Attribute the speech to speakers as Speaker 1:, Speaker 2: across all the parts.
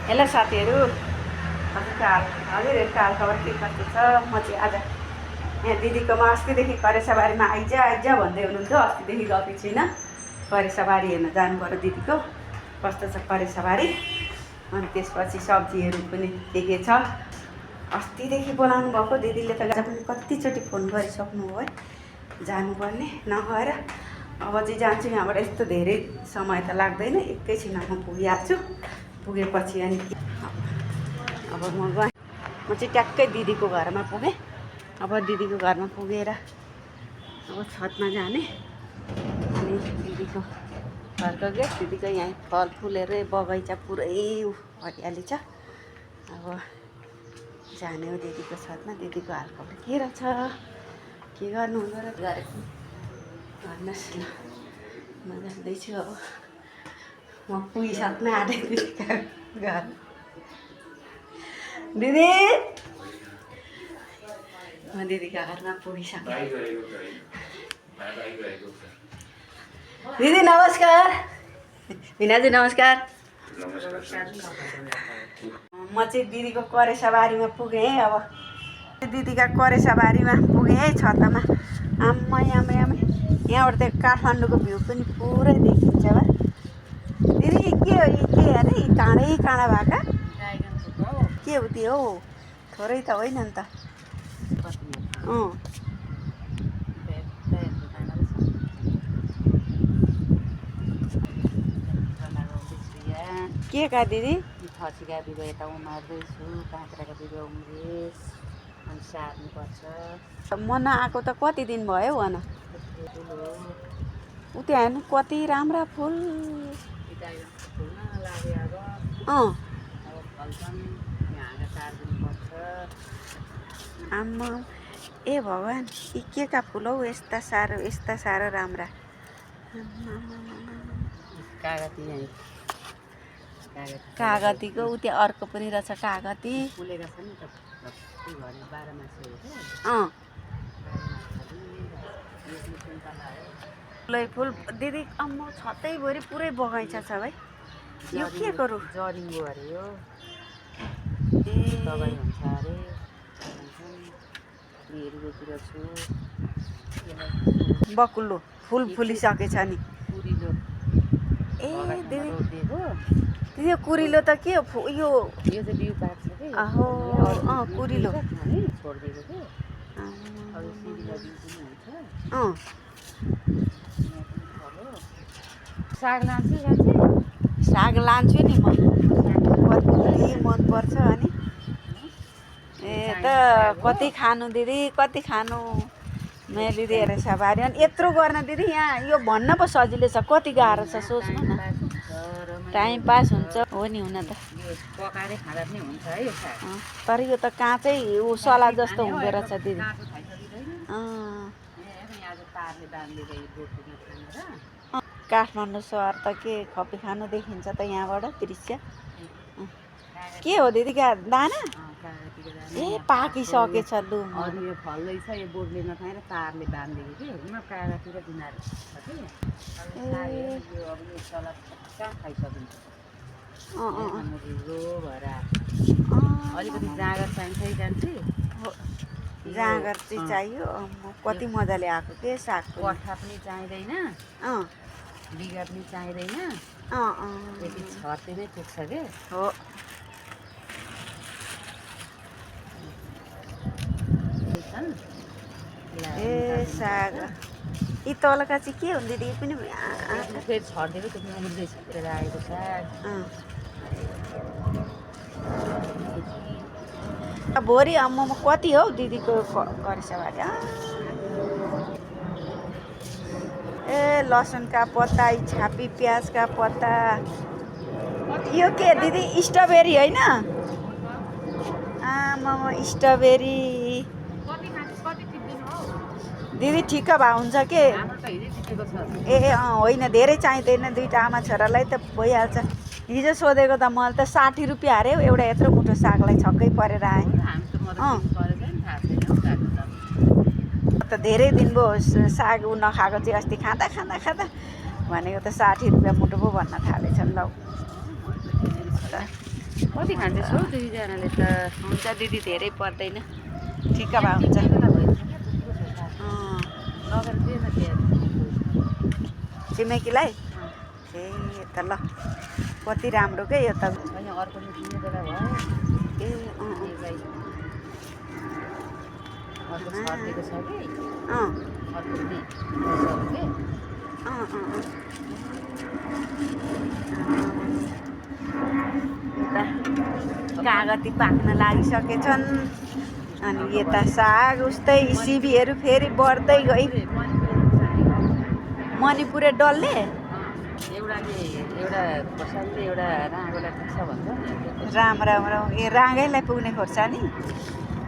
Speaker 1: Hello साथीहरू, हजुरहरूको हालखबर के कस्तो छ? म चाहिँ आज यहाँ दिदीकोमा अस्तिदेखि करेसाबारीमा आइज भन्दै हुनुहुन्थ्यो। अस्तिदेखि गएको छुइनँ। करेसाबारी हेर्न जानु पऱ्यो दिदीको, कस्तो छ करेसाबारी। अनि त्यसपछि सब्जीहरू पनि के छ। अस्तिदेखि बोलाउनु भएको दिदीले त आज पनि कतिचोटि फोन गरिसक्नु हो है, जानुपर्ने नभएर अब चाहिँ जान्छु। यहाँबाट यस्तो धेरै समय त लाग्दैन, एकैछिनमा म पुगिहाल्छु। पुगेपछि अनि अब म गएँ, म चाहिँ ट्याक्कै दिदीको घरमा पुगेँ। अब दिदीको घरमा पुगेर अब छतमा जाने। अनि दिदीको घरको गेट, दिदीको यहाँ फलफुलहरू बगैँचा पुरै हरियाली छ। अब जाने हो दिदीको छतमा। दिदीको हालखबर के रहेछ, के गर्नु हुँदो रहेछ गरेको भन्नुहोस् न। म जाँदैछु। अब म पुगिसक्नु आँटेँ दिदीको घर। दिदी, म दिदीको घरमा पुगिसकेँ। दिदी नमस्कार। भिनाजी नमस्कार। म चाहिँ दिदीको करेसाबारीमा पुगेँ। अब दिदीका करेसाबारीमा पुगेँ छतमा। आम्मै यहाँबाट त काठमाडौँको भ्यू पनि पुरै देखिन्छ बा। दिदी के हो के अरे काँडै काँडा भएका के हो त्यो? हौ थोरै त होइन नि त। के का दिदी?
Speaker 2: खसीका बिरुवा यता उमार्दैछु, काँक्राको बिरुवा उम्रिएस अनि सार्नुपर्छ।
Speaker 1: म नआएको त कति दिन भयो भन। उ त्यहाँ हेर्नु कति राम्रा फुल। आम्मा ए भगवान्, यी के का फुल हौ यस्ता साह्रो राम्रा। कागतीको उ त्यो अर्को पनि रहेछ कागती
Speaker 2: फुलेर छ नि त
Speaker 1: फुल दिदी। अम्म छतैभरि पुरै बगैँचा छ भाइ। यो के गरौँ?
Speaker 2: जरिङ्गो अरे यो।
Speaker 1: ए
Speaker 2: दबाई हुन्छ अरे। हेरिदिएर छु
Speaker 1: बकुल्लो फुल फुलिसकेछ नि।
Speaker 2: कुरिलो
Speaker 1: ए दिदी,
Speaker 2: रोपिदिएको।
Speaker 1: यो कुरिलो त के हो? यो
Speaker 2: चाहिँ बिउ पार्छ कि
Speaker 1: आहो कुरिलो
Speaker 2: छोडिदिएको कि अरू सिरीमा बिउ पनि हुन्छ। साग लान्छु साँच्चै?
Speaker 1: साग लान्छु नि म, कति मनपर्छ अनि। ए त कति खानु दिदी, कति खानु? मेरो दिदी हेरेछ बारी। अनि यत्रो गर्न दिदी यहाँ यो भन्न पो सजिलो छ, कति गाह्रो छ सोच्नु न। टाइम पास हुन्छ हो नि हुन त।
Speaker 2: पकाएर खाँदा पनि हुन्छ है यो साग।
Speaker 1: तर यो त काँचै ऊ सलाद जस्तो हुँदो रहेछ दिदी। काठमाडौँ सहर त के खपी खानु देखिन्छ त यहाँबाट दृश्य। के हो दिदी क्या दाना? ए पाकिसकेछ लु।
Speaker 2: अरू यो फल्दैछ, यो बोटले नखाएर तारले बाँधिदिएको कि हुन काँडातिर बिनाहरू छ कि। यो अब यो सलाद कहाँ खाइसकिन्छ। ढिलो भएर अलिकति जाँगर चाहिन्छ है जान्छु।
Speaker 1: जाँगर चाहिँ चाहियो। कति मजाले आएको के साग।
Speaker 2: कठा पनि चाहिँदैन, बिगा पनि चाहिँदैन, यति छर्ते नै पुग्छ के
Speaker 1: हो। ए साग यी तलका चाहिँ के हो दिदी? पनि
Speaker 2: फेरि छरिदिएको त्यो उम्रिँदैछ आएको साग।
Speaker 1: भोलि अम्ममा कति हौ दिदीको करेसाबारी। ए लसुनका पत्ता, छापी प्याजका पत्ता। यो के दिदी स्ट्रबेरी होइन? आमा स्ट्रबेरी दिदी ठिक्क भए हुन्छ के? ए होइन धेरै चाहिँदैन, दुईवटा आमा छोरालाई त भइहाल्छ। हिजो सोधेको त मैले त 60 रुपियाँ अरे एउटा यत्रो मुठो सागलाई छक्कै परेर आएँ। त धेरै दिन भयो साग नखाएको चाहिँ अस्ति खाँदा भनेको त 60 रुपियाँ मुठो पो भन्न थालेछन् ल।
Speaker 2: कति खाँदैछ हौ दुईजनाले त
Speaker 1: हुन्छ दिदी धेरै पर्दैन ठिक भए हुन्छ
Speaker 2: लगेर दिएन त्यहाँ
Speaker 1: छिमेकीलाई ए त ल कति राम्रो के यो त
Speaker 2: होइन अर्को निस्किने बेला भयो
Speaker 1: ए
Speaker 2: यसलाई अर्को छरिदिएको छ कि अर्को पनि के
Speaker 1: कागती पाक्न लागिसकेछन् अनि यता साग उस्तै सिबीहरू फेरि बढ्दै गई मणिपुरे डल्ले
Speaker 2: एउटाले एउटा खोर्सानीले एउटा राँगोलाई पुग्छ भन्छ
Speaker 1: राम राम राम ए राँगैलाई पुग्ने खोर्सानी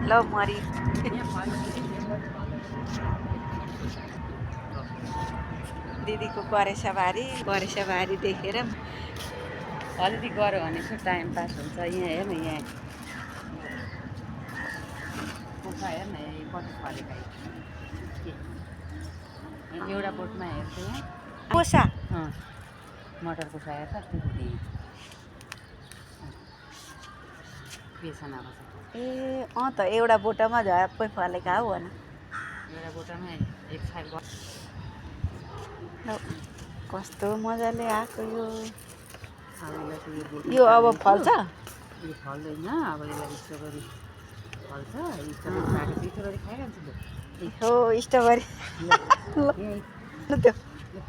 Speaker 1: ल मरि दिदीको करेसाबारी देखेर
Speaker 2: अलिकति गऱ्यो भने यसो टाइम पास हुन्छ यहाँ हेर न यहाँ कुखुरा हेर न यहाँ कति फलेका एउटा बोटमा हेर्छु यहाँ
Speaker 1: कोसा
Speaker 2: मटर कुखुरा हेर्छ त्यो बेसन अब
Speaker 1: ए त एउटा बोटामा झ्याप्पै फलेका हो भन
Speaker 2: एउटा बोटामा एक साइड
Speaker 1: कस्तो मजाले आएको
Speaker 2: अब
Speaker 1: यो अब फल्छ
Speaker 2: यो फल्दैन अब यसलाई स्ट्रबेरी फल्छ स्ट्रबेरी खाइरहन्छु
Speaker 1: हो स्ट्रबेरी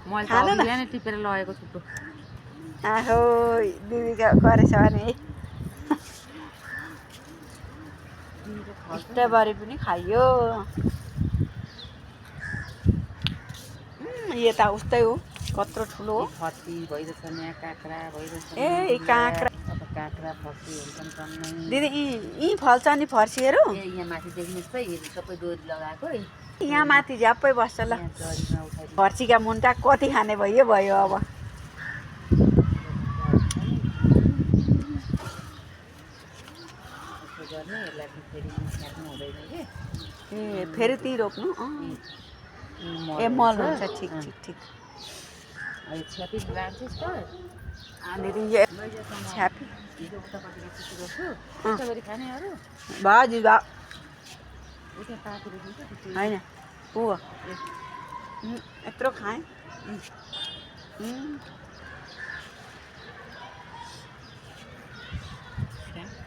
Speaker 2: मैले त नै टिपेर लगेको छु
Speaker 1: आहो दिदीको करेसाबारी है स्ट्रबेरी पनि खाइयो यता उस्तै हो कत्रो ठुलो हो
Speaker 2: फर्सी भइरहेछ यहाँ काँक्रा भइरहेछ
Speaker 1: ए काँक्रा
Speaker 2: अब काँक्रा फर्सी हुन्छन् टन्नै
Speaker 1: दिदी यी फल्छ नि फर्सीहरू
Speaker 2: ए यहाँ माथि देख्नुहोस् त यो सबै डोरी लगाएको
Speaker 1: यहाँ माथि झ्याप्पै बस्छ ल
Speaker 2: डोरीमा उठाइदिनु
Speaker 1: फर्सीका मुन्टा कति खाने भयो अब
Speaker 2: यसो गर्ने यसलाई फेरि फ्याँक्नु हुँदैन कि
Speaker 1: ए फेरि ती रोप्नु ए मल हुन्छ ठिक
Speaker 2: यो छ्यापी लान्छस् त
Speaker 1: दिदी छ्यापी
Speaker 2: हिजो उतापट्टिको चिसो रोप्छु स्ट्रबेरी खानेहरू
Speaker 1: भाजी
Speaker 2: उता पाकेर दिन्छ
Speaker 1: होइन ऊ यत्रो खाएँ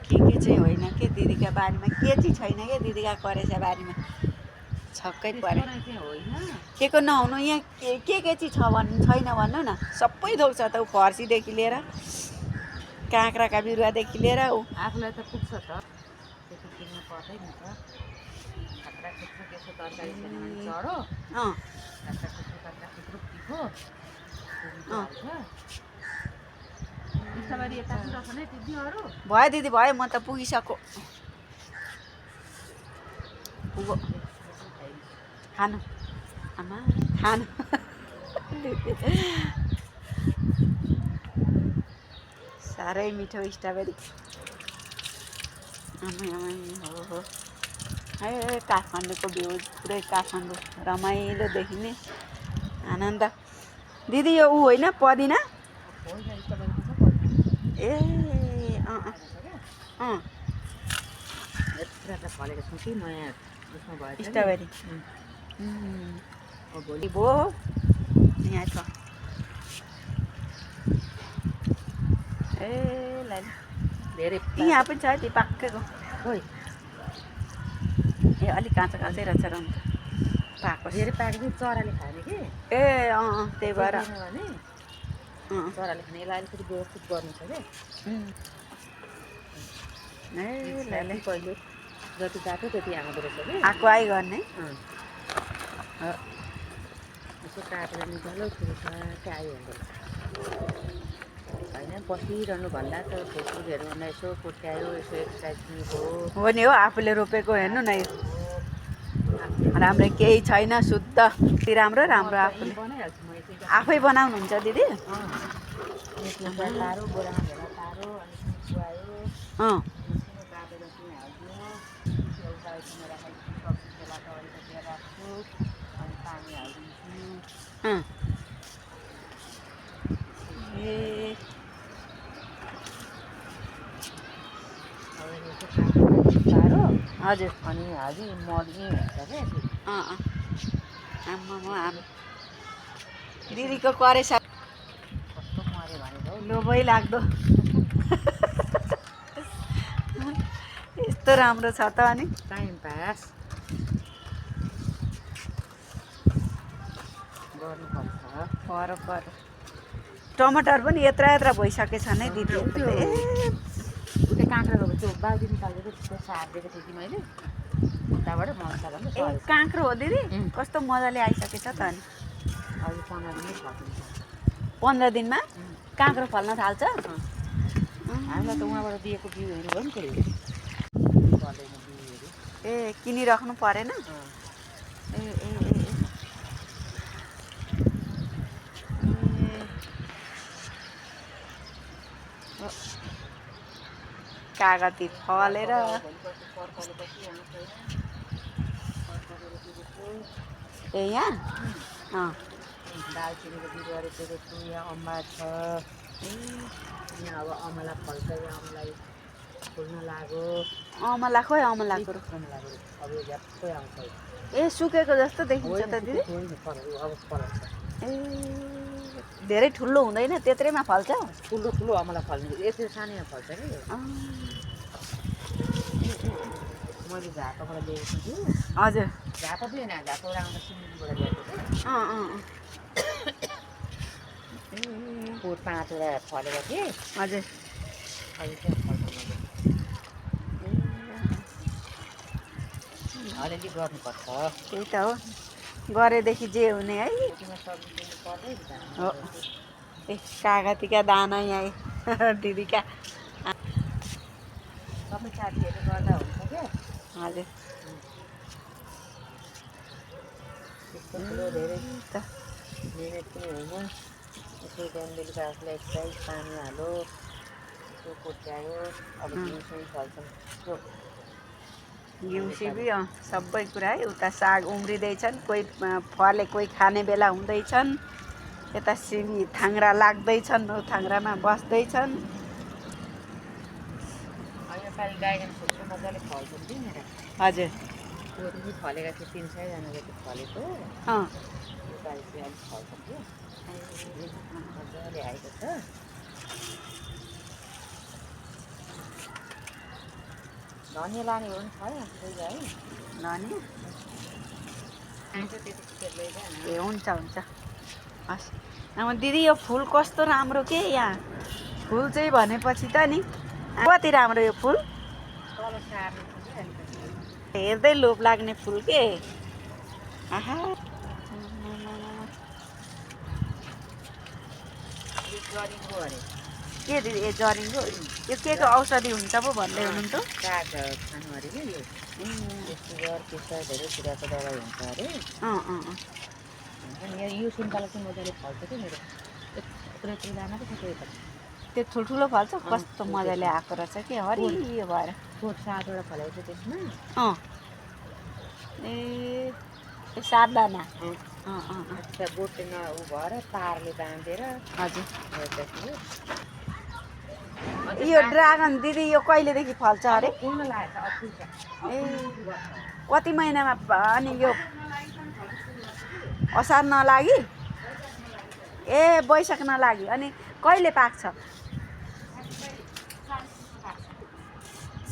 Speaker 1: के चाहिँ होइन के दिदीका बारीमा के चाहिँ छैन क्या दिदीका करेसा बारीमा छक्कै परे के को नहुनु यहाँ के चाहिँ छ भन्नु छैन भन्नु न सबै थोक छ त ऊ फर्सीदेखि लिएर काँक्राका बिरुवादेखि लिएर ऊ
Speaker 2: आफूलाई त पुग्छ त त्यति किन्नु पर्दैन त खतरा खुत्रो त्यसो तरकारी छैन भने चढो खतरा खुत्रो पिठो स्ट्रबेरी यता पुग्छ नै टिप्दियोहरू
Speaker 1: भयो दिदी भयो म त पुगिसक्यो पुगो खानु आमा खानु साह्रै मिठो स्ट्रबेरी आमै हो है काठमाडौँको भ्यू पुरै काठमाडौँ रमाइलो देखिने आनन्द दिदी यो ऊ होइन पदिना ए
Speaker 2: फलेको छु कि नयाँ उसमा भयो
Speaker 1: स्ट्रबेरी भोलि भो यहाँ छ ए
Speaker 2: धेरै
Speaker 1: यहाँ पनि छ त्यो पाकेको
Speaker 2: खोइ
Speaker 1: ए अलिक काँचो रहेछ रङ पाएको
Speaker 2: धेरै पाकेको चराले खाने कि
Speaker 1: ए त्यही भएर
Speaker 2: भने चराले खाने यसलाई अलिकति व्यवस्थित गर्नु छ क्या ए कहिले जति काट्यो त्यति आउँदो रहेछ कि
Speaker 1: आएको आइ गर्ने
Speaker 2: यसो काटेर निकाल्यो फेरि काटे आयो होइन बसिरहनु भन्दा त फेसबुकहरू भन्दा यसो कोट्यायो यसो एक्सर्साइज
Speaker 1: हो नि हो आफूले रोपेको हेर्नु न यो राम्रो केही छैन शुद्ध राम्रो आफूले
Speaker 2: बनाइहाल्छु म
Speaker 1: आफै बनाउनुहुन्छ दिदी
Speaker 2: तारो बोरामा भेला तारो अनि खुवायो काटेर चाहिँ हालिदियो एउटा एकमा राखेको सब्जी तेलाको अलिकति राख्छु अनि पानी हालिदिन्छु
Speaker 1: ए हजुर
Speaker 2: अनि हजी मर्ने हुन्छ क्या
Speaker 1: आम्मामा दिदीको करेसा
Speaker 2: कस्तो मऱ्यो भनेको हौ
Speaker 1: लोभै लाग्दो यस्तो राम्रो छ त अनि
Speaker 2: टाइम पास गर्नुपर्छ
Speaker 1: पर टमाटर पनि यत्रा यत्रा भइसकेछ नै दिदी
Speaker 2: त्यो उतै काँक्राको त्यो बाल्टी निकालेको त्यो सारिदिएको थिएँ कि मैले उताबाट मसालाले
Speaker 1: ए काँक्रो हो दिदी कस्तो मजाले आइसकेछ त अनि
Speaker 2: अहिले 15 दिनमै फल्छ
Speaker 1: 15 दिनमा काँक्रो फल्न थाल्छ
Speaker 2: हामीलाई त उहाँबाट दिएको बिउहरू हो नि त्यो फलेन बिउहरू
Speaker 1: ए किनिराख्नु परेन ए कागती फलेर ए यहाँ
Speaker 2: दालचिनीको बिरुवा रोपेको छु यहाँ अम्बा छ यहाँ अब अमला फल्छ यहाँ अमलाई फुल्न लाग्यो
Speaker 1: अमला खोइ अमलाको
Speaker 2: अब यो झ्याप्पै आउँछ
Speaker 1: ए सुकेको जस्तो देखिन्छ त दिदी
Speaker 2: अब फलाउँछ
Speaker 1: ए धेरै ठुलो हुँदैन त्यत्रेमा फल्छ
Speaker 2: ठुलो ठुलो अमला फल्ने यसरी सानैमा फल्छ कि मैले झापाबाट ल्याएको छु
Speaker 1: हजुर
Speaker 2: झापा दिएन झापाबाट आउँदा सिलगढीबाट ल्याएको थिएँ 5वटा फलेको थिएँ
Speaker 1: हजुर
Speaker 2: अहिले चाहिँ फल्छ अलिअलि गर्नुपर्छ
Speaker 1: त्यही त हो गरेदेखि जे हुने है
Speaker 2: सब्जी किन्नु पर्दैन
Speaker 1: हो ए कागतीका दाना यहाँ दिदीका
Speaker 2: सबै साथीहरू गर्दा हुन्छ क्या
Speaker 1: हजुर
Speaker 2: त्यस्तो ठुलो धेरै
Speaker 1: त
Speaker 2: मिहिनेत पनि होइन यसो बिहान बेलुका आफूलाई एक्सर्साइज पानी हाल्यो यसो कोट्यायो अब दिउँसै फल्छन् त्यो
Speaker 1: घिउ सिबी सबै कुरा है उता साग उम्रिँदैछन् कोही फले कोही खाने बेला हुँदैछन् यता सिबी थाङ्रा लाग्दैछन् थाङ्रामा बस्दैछन्
Speaker 2: योपालि गाइडन फुल मजाले फल्छन् कि मेरो
Speaker 1: हजुर
Speaker 2: त्यो पनि फलेका थियो 300 जनाको त्यो फलेको योपालि चाहिँ अलिक फल्छन् कि मजाले आएको छ धनिया लाने हो भने छ है
Speaker 1: धनिया ए हुन्छ हस् अब दिदी यो फुल कस्तो राम्रो के यहाँ फुल चाहिँ भनेपछि त नि कति राम्रो यो फुल हेर्दै लोभ लाग्ने फुल के आहा के दिदी ए जरिङ्गो यो के को औषधि हुन्छ पो भन्दै हुनुहुन्थ्यो
Speaker 2: साग खानु अरे कि यो सुगर प्रेसर धेरै कुराको दबाई हुन्छ अरे यो सुन्तला चाहिँ मजाले फल्छ कि मेरो यत्रो दाना पो छ
Speaker 1: त्यो ठुल्ठुलो फल्छ कस्तो मजाले आएको रहेछ कि हरियो भएर
Speaker 2: 7वटा फलेको छ त्यसमा
Speaker 1: ए 7 दाना
Speaker 2: गोटे ऊ भएर तारले बाँधेर
Speaker 1: हजुर यो ड्रागन दिदी यो कहिलेदेखि फल्छ अरे
Speaker 2: फुल्न लागेको छ
Speaker 1: ए कति महिनामा अनि यो असार नलागी ए वैशाख नलागी अनि कहिले पाक्छ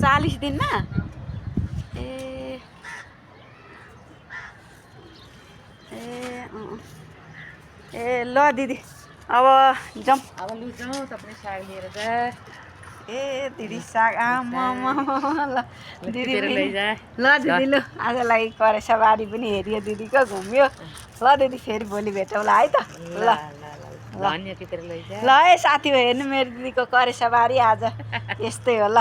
Speaker 1: 40 दिनमा ए ल दिदी अब जाउँ
Speaker 2: अब लु जाउँ तपाईँ साग लिएर जा
Speaker 1: ए दिदी साग आमा ल दिदी
Speaker 2: लैजा
Speaker 1: ल दिदी लु आजलाई करेसाबारी पनि हेरियो दिदीको घुम्यो ल दिदी फेरि भोलि भेटौँला है त ल
Speaker 2: धनिया टिपेर लैजा
Speaker 1: ल है साथीभाइ हेर्नु मेरो दिदीको करेसाबारी आज यस्तै हो ल